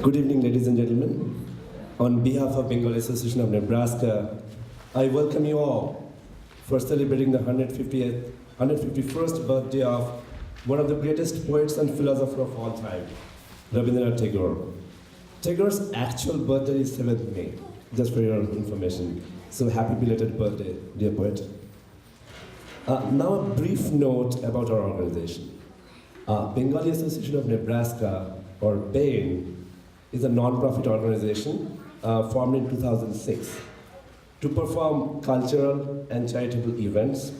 Good evening, ladies and gentlemen. On behalf of Bengali Association of Nebraska, I welcome you all for celebrating the 151st birthday of one of the greatest poets and philosophers of all time, Rabindranath Tagore. Tagore's actual birthday is 7th May, just for your information. So happy belated birthday, dear poet. Now a brief note about our organization. Bengali Association of Nebraska, or BANE, is a non-profit organization formed in 2006 to perform cultural and charitable events.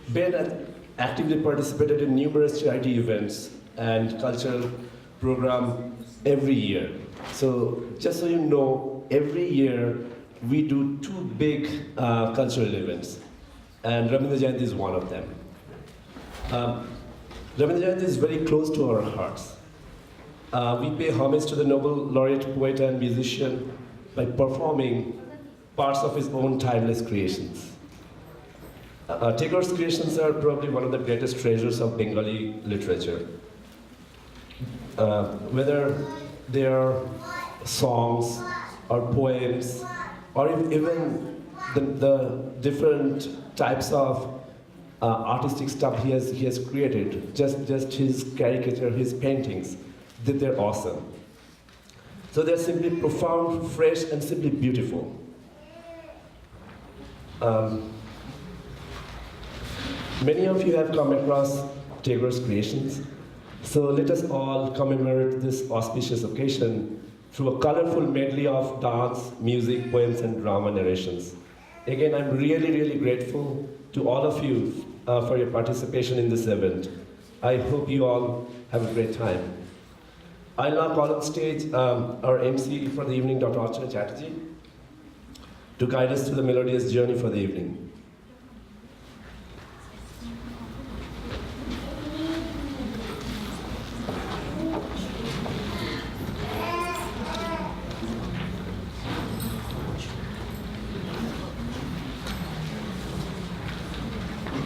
BANE actively participated in numerous charity events and cultural programs every year. So just so you know, every year we do two big cultural events, and Rabindra Jayanti is one of them. Rabindra Jayanti is very close to our hearts. We pay homage to the Nobel laureate poet and musician by performing parts of his own timeless creations. Tagore's creations are probably one of the greatest treasures of Bengali literature. Whether they are songs or poems, or even the different types of artistic stuff he has created, just his caricature, his paintings, they're awesome. So they're simply profound, fresh, and simply beautiful. Many of you have come across Tagore's creations, so let us all commemorate this auspicious occasion through a colorful medley of dance, music, poems, and drama narrations. Again, I'm really, really grateful to all of you for your participation in this event. I hope you all have a great time. I'll now call on stage our MC for the evening, Dr. Archana Chatterjee, to guide us through the melodious journey for the evening.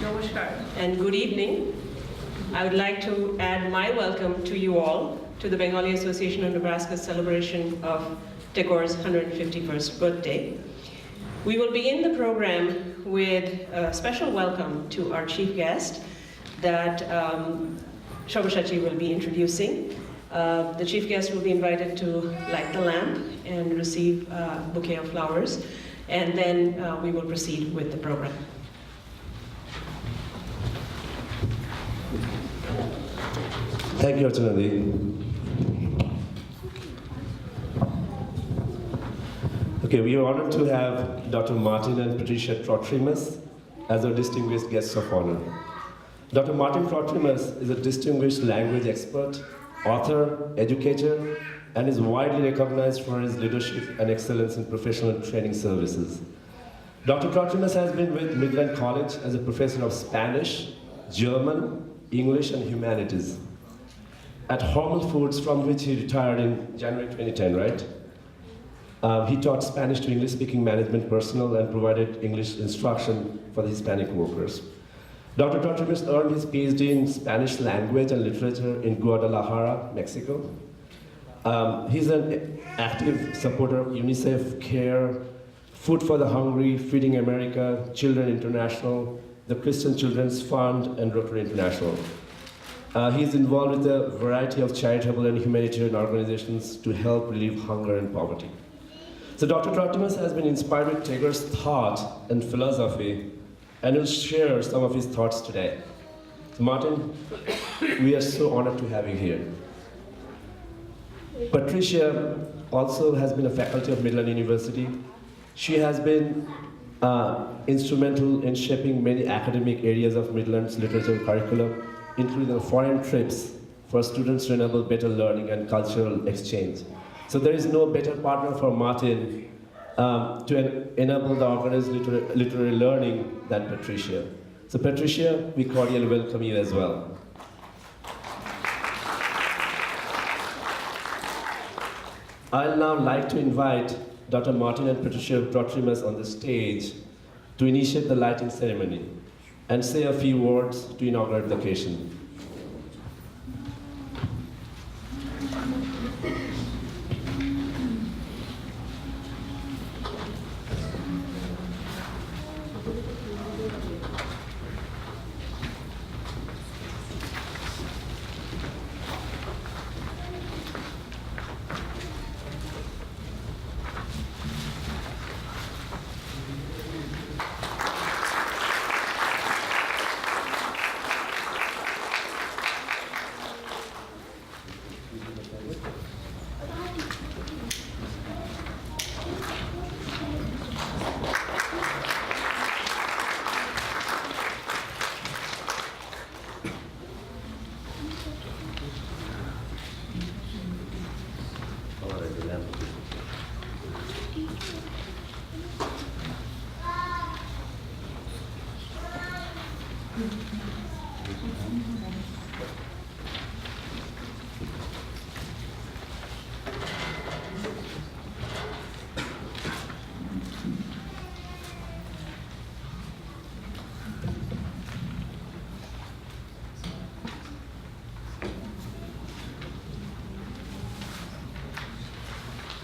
Namaskar and good evening. I would like to add my welcome to you all to the Bengali Association of Nebraska's celebration of Tagore's 151st birthday. We will begin the program with a special welcome to our chief guest that Shobashachi will be introducing. The chief guest will be invited to light the lamp and receive a bouquet of flowers, and then we will proceed with the program. Thank you, Archana. Okay, we are honored to have Dr. Martin and Patricia Trotrimus as our distinguished guests of honor. Dr. Martin Trotrimus is a distinguished language expert, author, educator, and is widely recognized for his leadership and excellence in professional training services. Dr. Trotrimus has been with Midland College as a professor of Spanish, German, English, and humanities at Hormel Foods, from which he retired in January 2010, right? He taught Spanish to English-speaking management personnel and provided English instruction for the Hispanic workers. Dr. Trotrimus earned his PhD in Spanish language and literature in Guadalajara, Mexico. He's an active supporter of UNICEF, CARE, Food for the Hungry, Feeding America, Children International, the Christian Children's Fund, and Rotary International. He's involved with a variety of charitable and humanitarian organizations to help relieve hunger and poverty. So Dr. Trotrimus has been inspired with Tagore's thought and philosophy, and will share some of his thoughts today. So Martin, we are so honored to have you here. Patricia also has been a faculty of Midland University. She has been instrumental in shaping many academic areas of Midland's literature curriculum, including foreign trips for students to enable better learning and cultural exchange. So there is no better partner for Martin to enable the organized literary learning than Patricia. So Patricia, we cordially welcome you as well. I'll now like to invite Dr. Martin and Patricia Trotrimus on the stage to initiate the lighting ceremony and say a few words to inaugurate the occasion.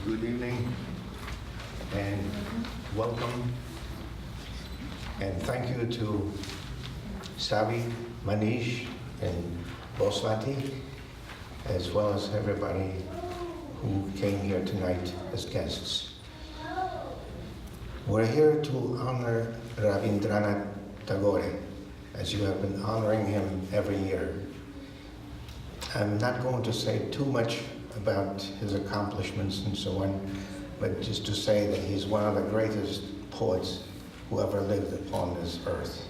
Good evening and welcome. And thank you to Sabi, Manish, and Boswati, as well as everybody who came here tonight as guests. We're here to honor Rabindranath Tagore, as you have been honoring him every year. I'm not going to say too much about his accomplishments and so on, but just to say that he's one of the greatest poets who ever lived upon this earth.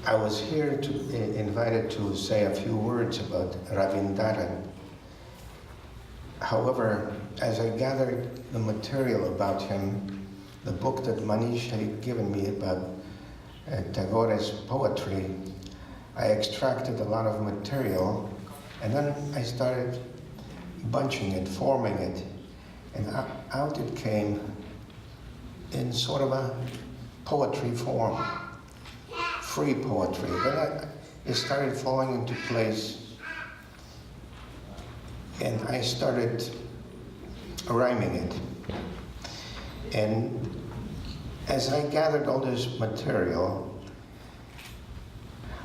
I was here invited to say a few words about Rabindranath. However, as I gathered the material about him, the book that Manish had given me about Tagore's poetry, I extracted a lot of material, and then I started bunching it, forming it, and out it came in sort of a poetry form, free poetry. Then it started falling into place, and I started rhyming it. And as I gathered all this material,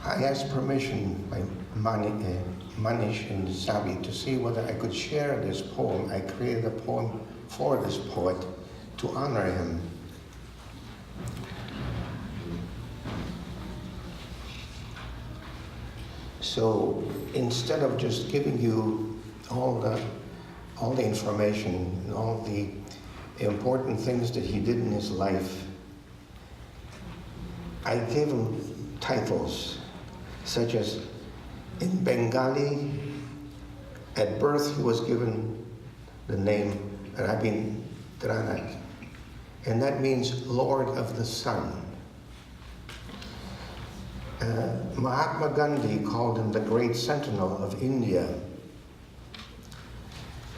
I asked permission by Manish and Sabi to see whether I could share this poem. I created a poem for this poet to honor him. So instead of just giving you all the information and all the important things that he did in his life, I gave him titles, such as in Bengali, at birth he was given the name Rabindranath, and that means Lord of the Sun. Mahatma Gandhi called him the Great Sentinel of India.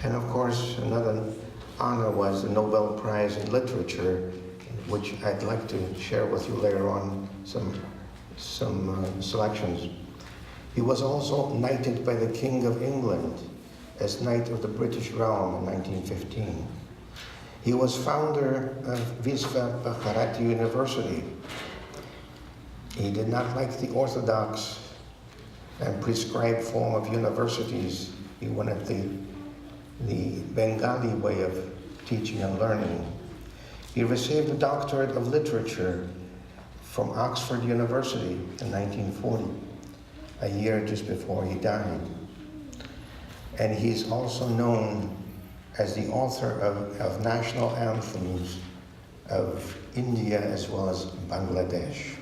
And of course, another honor was the Nobel Prize in Literature, which I'd like to share with you later on some selections. He was also knighted by the King of England as Knight of the British Realm in 1915. He was founder of Visva Bharati University. He did not like the orthodox and prescribed form of universities. He wanted the Bengali way of teaching and learning. He received a doctorate of literature from Oxford University in 1940, a year just before he died. And he's also known as the author of national anthems of India as well as Bangladesh.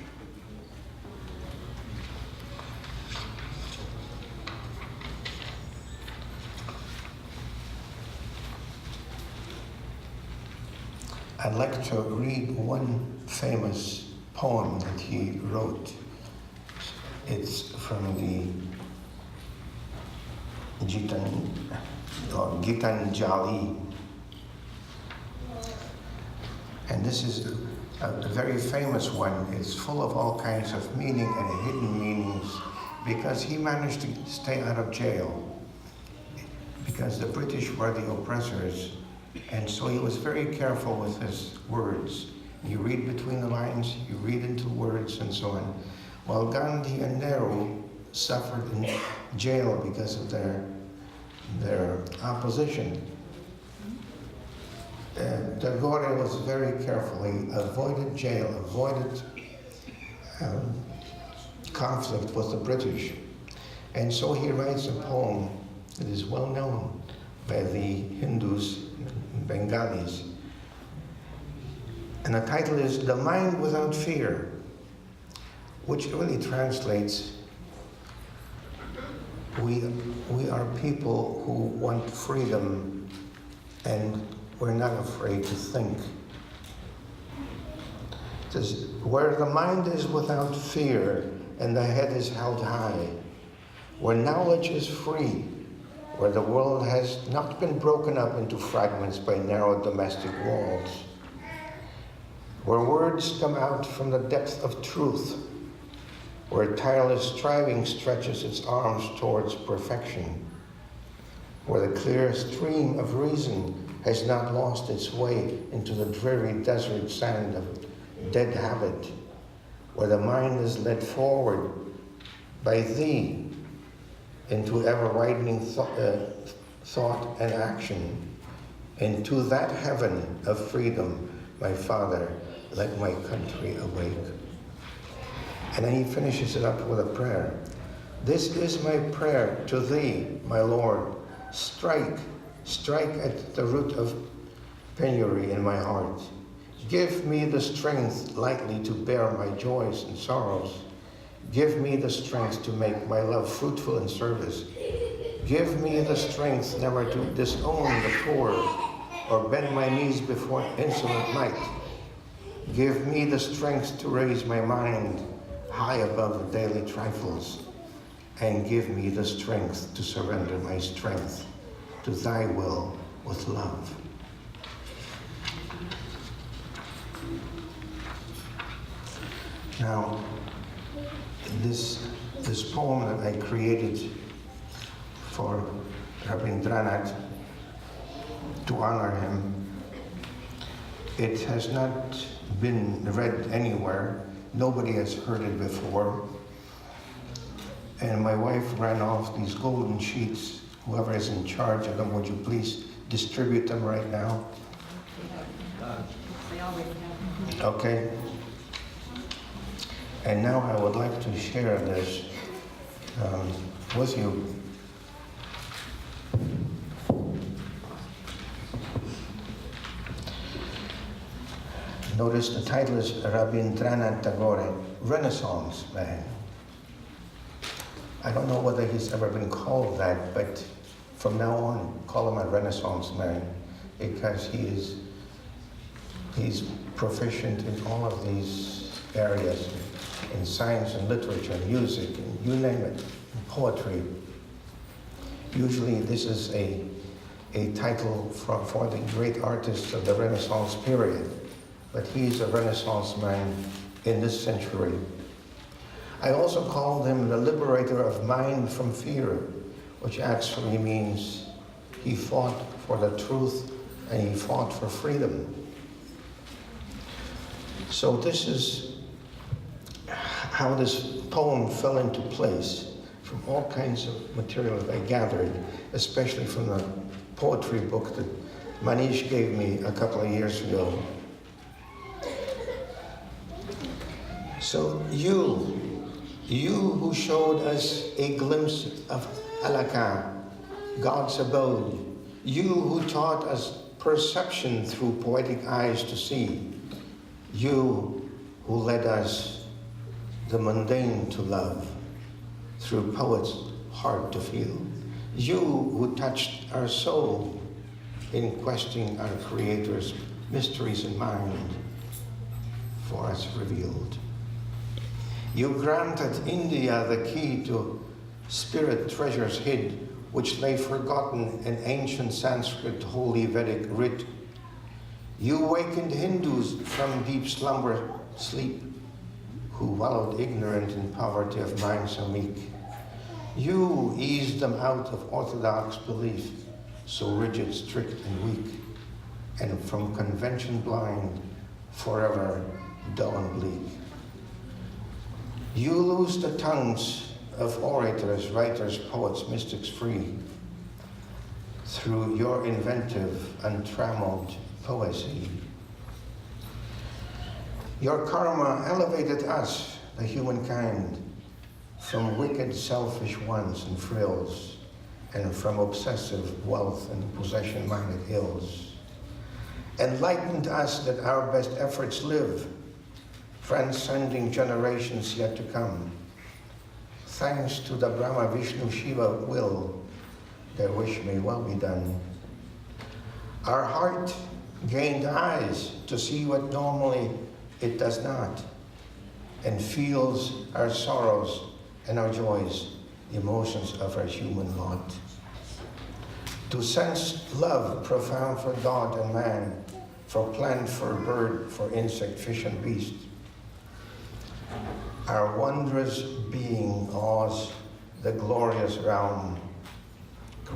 I'd like to read one famous poem that he wrote. It's from the Gitanjali. And this is a very famous one. It's full of all kinds of meaning and hidden meanings, because he managed to stay out of jail because the British were the oppressors. And so he was very careful with his words. You read between the lines, you read into words and so on. While Gandhi and Nehru suffered in jail because of their opposition, Tagore was very careful. He avoided jail, avoided conflict with the British. And so he writes a poem that is well known by the Hindus and Bengalis. And the title is The Mind Without Fear, which really translates, we are people who want freedom and we're not afraid to think. It says, where the mind is without fear and the head is held high, where knowledge is free, where the world has not been broken up into fragments by narrow domestic walls, where words come out from the depth of truth, where tireless striving stretches its arms towards perfection, where the clear stream of reason has not lost its way into the dreary desert sand of dead habit, where the mind is led forward by thee into ever-widening thought and action, into that heaven of freedom, my Father, let my country awake. And then he finishes it up with a prayer. This is my prayer to thee, my Lord. Strike at the root of penury in my heart. Give me the strength lightly to bear my joys and sorrows. Give me the strength to make my love fruitful in service. Give me the strength never to disown the poor or bend my knees before insolent might. Give me the strength to raise my mind high above the daily trifles, and give me the strength to surrender my strength to thy will with love. Now, this poem that I created for Rabindranath to honor him, it has not been read anywhere. Nobody has heard it before. And my wife ran off these golden sheets. Whoever is in charge of them, would you please distribute them right now? Okay. And now I would like to share this with you. Notice the title is Rabindranath Tagore, Renaissance Man. I don't know whether he's ever been called that, but from now on, call him a Renaissance man, because he's proficient in all of these areas, in science and literature, music, and you name it, poetry. Usually this is a title for the great artists of the Renaissance period, but he's a Renaissance man in this century. I also called him the liberator of mind from fear, which actually means he fought for the truth and he fought for freedom. So this is how this poem fell into place from all kinds of material that I gathered, especially from the poetry book that Manish gave me a couple of years ago. So you who showed us a glimpse of Alaka, God's abode, you who taught us perception through poetic eyes to see, you who led us the mundane to love, through poet's heart to feel, you who touched our soul in questioning our Creator's mysteries in mind, for us revealed. You granted India the key to spirit treasures hid, which lay forgotten in ancient Sanskrit holy Vedic writ. You wakened Hindus from deep slumber sleep, who wallowed ignorant in poverty of mind so meek. You eased them out of orthodox belief, so rigid, strict, and weak, and from convention blind, forever dull and bleak. You loose the tongues of orators, writers, poets, mystics free, through your inventive, untrammeled poesy. Your karma elevated us, the humankind, from wicked, selfish wants and frills, and from obsessive wealth and possession-minded ills. Enlightened us that our best efforts live, transcending generations yet to come. Thanks to the Brahma, Vishnu, Shiva will, their wish may well be done. Our heart gained eyes to see what normally it does not, and feels our sorrows and our joys, the emotions of our human lot. To sense love profound for God and man, for plant, for bird, for insect, fish, and beast. Our wondrous being awes the glorious realm,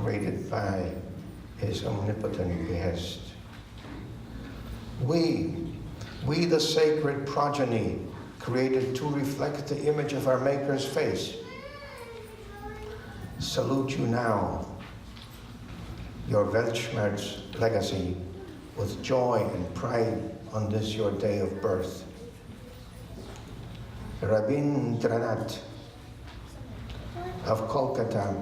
created by his omnipotent behest. We the sacred progeny, created to reflect the image of our Maker's face, salute you now, your Weltschmerz legacy, with joy and pride on this your day of birth. Rabindranath of Kolkata,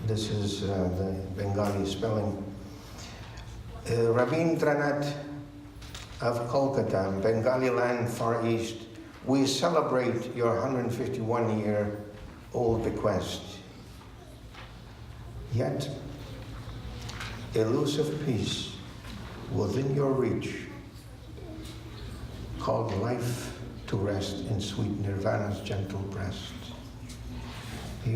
this is the Bengali spelling. Rabindranath of Kolkata, Bengali land, Far East, we celebrate your 151-year-old bequest. Yet, elusive peace within your reach, called life to rest in sweet nirvana's gentle breast. He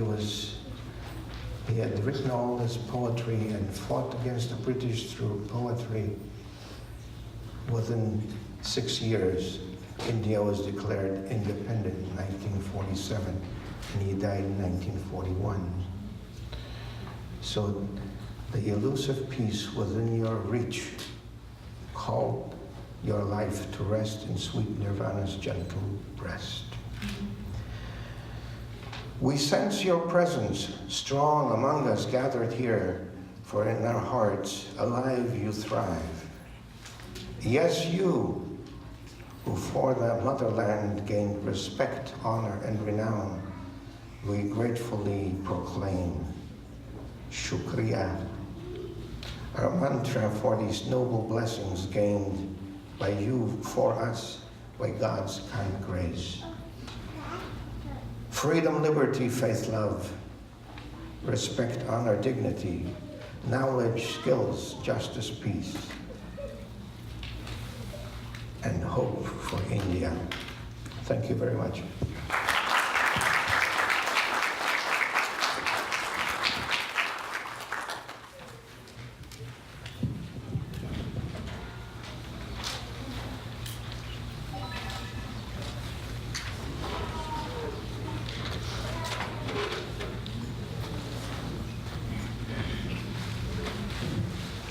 had written all this poetry and fought against the British through poetry. Within 6 years, India was declared independent in 1947, and he died in 1941. So the elusive peace within your reach called your life to rest in sweet nirvana's gentle breast. We sense your presence strong among us gathered here, for in our hearts alive you thrive. Yes, you, who for the motherland gained respect, honor, and renown, we gratefully proclaim Shukriya, our mantra for these noble blessings gained by you for us, by God's kind grace. Freedom, liberty, faith, love, respect, honor, dignity, knowledge, skills, justice, peace, and hope for India. Thank you very much.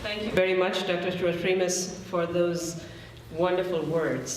Thank you very much, Dr. Trotrimus, for those wonderful words.